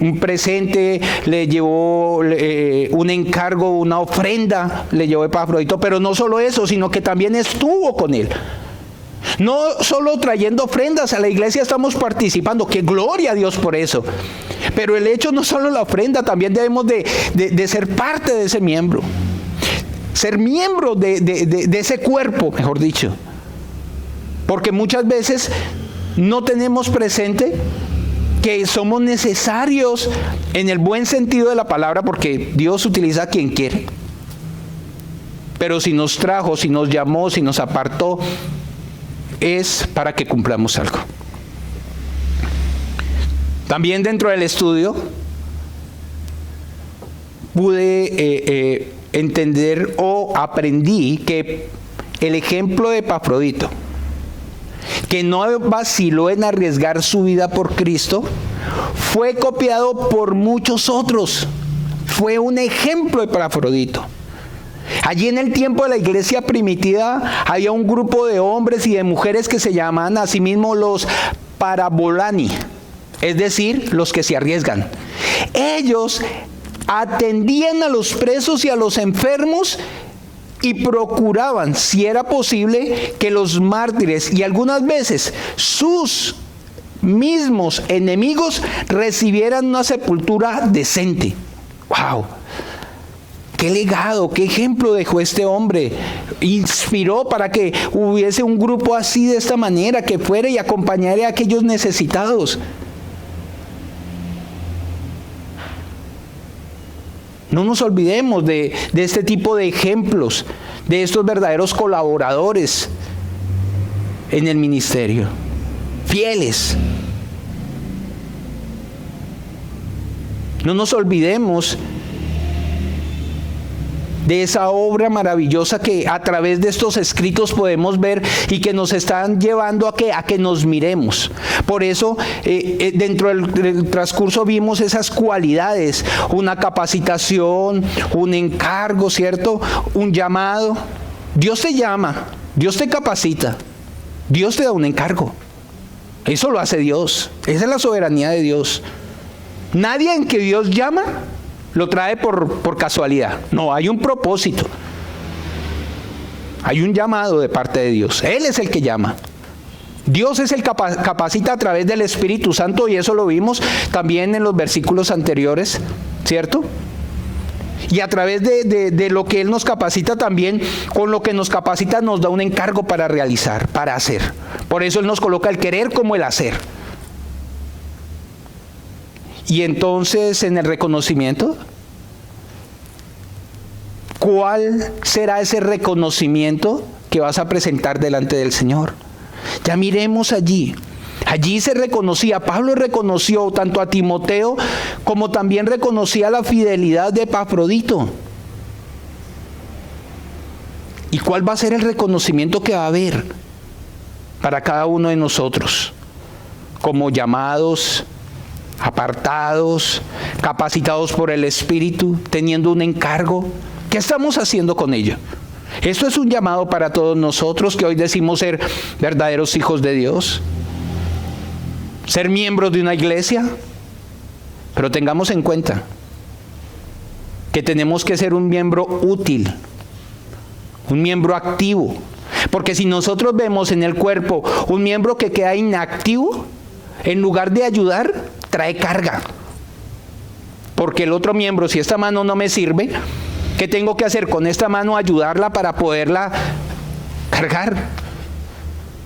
un presente, le llevó un encargo, una ofrenda, le llevó Epafrodito, pero no solo eso, sino que también estuvo con él. No solo trayendo ofrendas a la iglesia estamos participando, que gloria a Dios por eso, pero el hecho no solo la ofrenda, también debemos de ser parte de ese miembro, ser miembro de ese cuerpo, mejor dicho. Porque muchas veces no tenemos presente que somos necesarios en el buen sentido de la palabra, porque Dios utiliza a quien quiere. Pero si nos trajo, si nos llamó, si nos apartó, es para que cumplamos algo. También dentro del estudio pude entender o aprendí que el ejemplo de Epafrodito, que no vaciló en arriesgar su vida por Cristo, fue copiado por muchos otros. Fue un ejemplo de Epafrodito. Allí en el tiempo de la iglesia primitiva había un grupo de hombres y de mujeres que se llamaban a sí mismos los parabolani, es decir, los que se arriesgan. Ellos atendían a los presos y a los enfermos y procuraban, si era posible, que los mártires y algunas veces sus mismos enemigos recibieran una sepultura decente. ¡Wow! ¡Qué legado, qué ejemplo dejó este hombre! Inspiró para que hubiese un grupo así de esta manera, que fuera y acompañara a aquellos necesitados. No nos olvidemos de este tipo de ejemplos, de estos verdaderos colaboradores en el ministerio, fieles. No nos olvidemos de esa obra maravillosa que a través de estos escritos podemos ver y que nos están llevando a que nos miremos. Por eso, dentro del transcurso vimos esas cualidades, una capacitación, un encargo, ¿cierto? Un llamado. Dios te llama, Dios te capacita, Dios te da un encargo. Eso lo hace Dios, esa es la soberanía de Dios. Nadie en que Dios llama lo trae por casualidad. No, hay un propósito. Hay un llamado de parte de Dios. Él es el que llama. Dios es el que capacita a través del Espíritu Santo, y eso lo vimos también en los versículos anteriores, ¿cierto? Y a través de lo que Él nos capacita también, con lo que nos capacita nos da un encargo para realizar, para hacer. Por eso Él nos coloca el querer como el hacer. Y entonces, en el reconocimiento, ¿cuál será ese reconocimiento que vas a presentar delante del Señor? Ya miremos allí. Allí se reconocía, Pablo reconoció tanto a Timoteo como también reconocía la fidelidad de Epafrodito. ¿Y cuál va a ser el reconocimiento que va a haber para cada uno de nosotros? Como llamados, apartados, capacitados por el Espíritu, teniendo un encargo. ¿Qué estamos haciendo con ello? Esto es un llamado para todos nosotros que hoy decimos ser verdaderos hijos de Dios, ser miembros de una iglesia, pero tengamos en cuenta que tenemos que ser un miembro útil, un miembro activo, porque si nosotros vemos en el cuerpo un miembro que queda inactivo, en lugar de ayudar, trae carga. Porque el otro miembro, si esta mano no me sirve, ¿qué tengo que hacer con esta mano? Ayudarla para poderla cargar.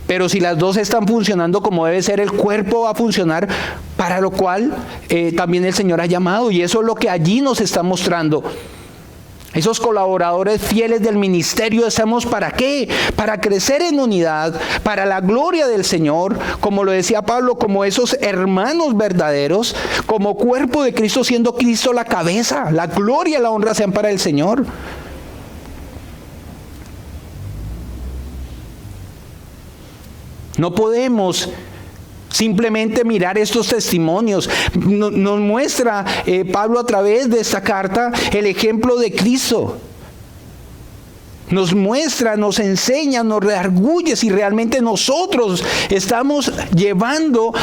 Pero si las dos están funcionando como debe ser, el cuerpo va a funcionar, para lo cual también el Señor ha llamado. Y eso es lo que allí nos está mostrando. Esos colaboradores fieles del ministerio, ¿estamos para qué? Para crecer en unidad, para la gloria del Señor, como lo decía Pablo, como esos hermanos verdaderos, como cuerpo de Cristo, siendo Cristo la cabeza. La gloria y la honra sean para el Señor. No podemos simplemente mirar estos testimonios. Nos muestra Pablo a través de esta carta el ejemplo de Cristo. Nos muestra, nos enseña, nos redarguye si realmente nosotros estamos llevando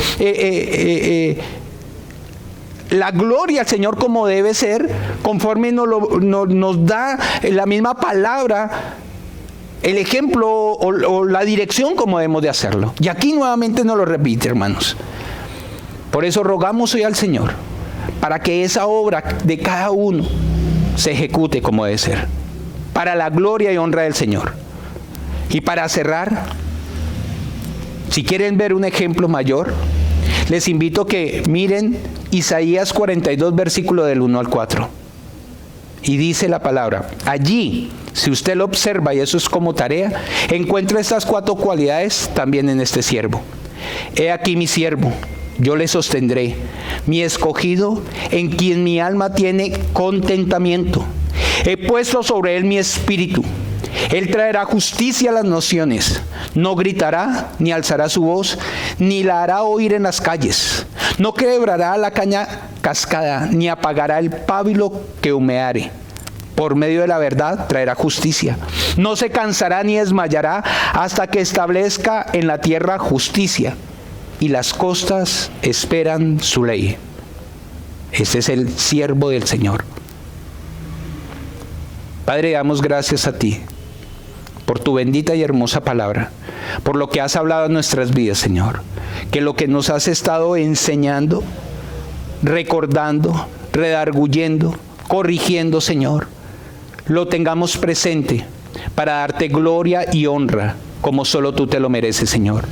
la gloria al Señor como debe ser, conforme nos da la misma palabra, el ejemplo o la dirección como debemos de hacerlo. Y aquí nuevamente nos lo repite, hermanos. Por eso rogamos hoy al Señor para que esa obra de cada uno se ejecute como debe ser, para la gloria y honra del Señor. Y para cerrar, Si quieren ver un ejemplo mayor, les invito a que miren Isaías 42, versículo del 1 al 4. Y dice la palabra, allí, si usted lo observa, y eso es como tarea, encuentra estas 4 cualidades también en este siervo. He aquí mi siervo, yo le sostendré, mi escogido, en quien mi alma tiene contentamiento. He puesto sobre él mi espíritu. Él traerá justicia a las naciones. No gritará, ni alzará su voz, ni la hará oír en las calles. No quebrará la caña cascada, ni apagará el pábilo que humeare. Por medio de la verdad traerá justicia. No se cansará ni desmayará hasta que establezca en la tierra justicia. Y las costas esperan su ley. Este es el siervo del Señor. Padre, damos gracias a ti por tu bendita y hermosa palabra, por lo que has hablado en nuestras vidas, Señor. Que lo que nos has estado enseñando, recordando, redarguyendo, corrigiendo, Señor, lo tengamos presente para darte gloria y honra como solo tú te lo mereces, Señor.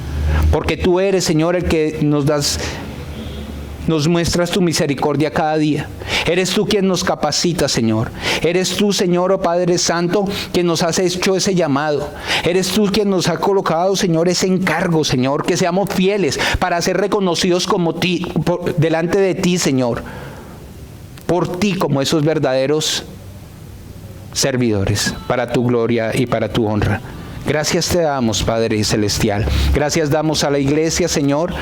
Porque tú eres, Señor, el que nos muestras tu misericordia cada día. Eres tú quien nos capacita, Señor. Eres tú, Señor, oh Padre Santo, quien nos has hecho ese llamado. Eres tú quien nos ha colocado, Señor, ese encargo, Señor, que seamos fieles para ser reconocidos como ti, delante de ti, Señor. Por ti como esos verdaderos servidores, para tu gloria y para tu honra. Gracias te damos, Padre Celestial. Gracias damos a la iglesia, Señor,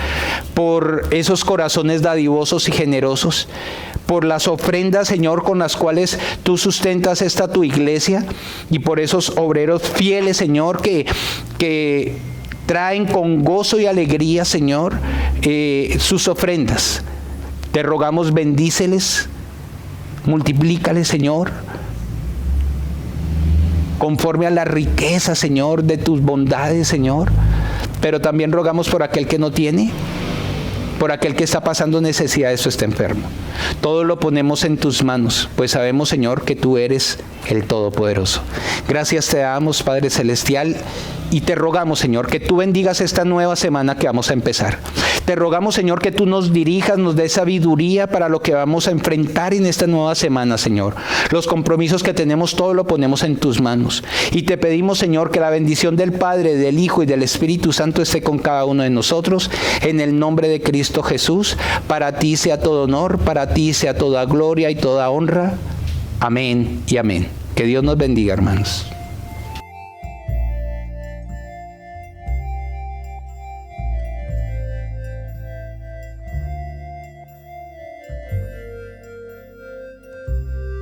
por esos corazones dadivosos y generosos, por las ofrendas, Señor, con las cuales tú sustentas esta tu iglesia, y por esos obreros fieles, Señor, que traen con gozo y alegría, Señor, sus ofrendas. Te rogamos, bendíceles, multiplícales, Señor, conforme a la riqueza, Señor, de tus bondades, Señor. Pero también rogamos por aquel que no tiene, por aquel que está pasando necesidades o está enfermo. Todo lo ponemos en tus manos, pues sabemos, Señor, que tú eres el Todopoderoso. Gracias te damos, Padre Celestial, y te rogamos, Señor, que tú bendigas esta nueva semana que vamos a empezar. Te rogamos, Señor, que tú nos dirijas, nos des sabiduría para lo que vamos a enfrentar en esta nueva semana, Señor. Los compromisos que tenemos, todo lo ponemos en tus manos. Y te pedimos, Señor, que la bendición del Padre, del Hijo y del Espíritu Santo esté con cada uno de nosotros. En el nombre de Cristo Jesús, para ti sea todo honor, para ti sea toda gloria y toda honra. Amén y amén. Que Dios nos bendiga, hermanos.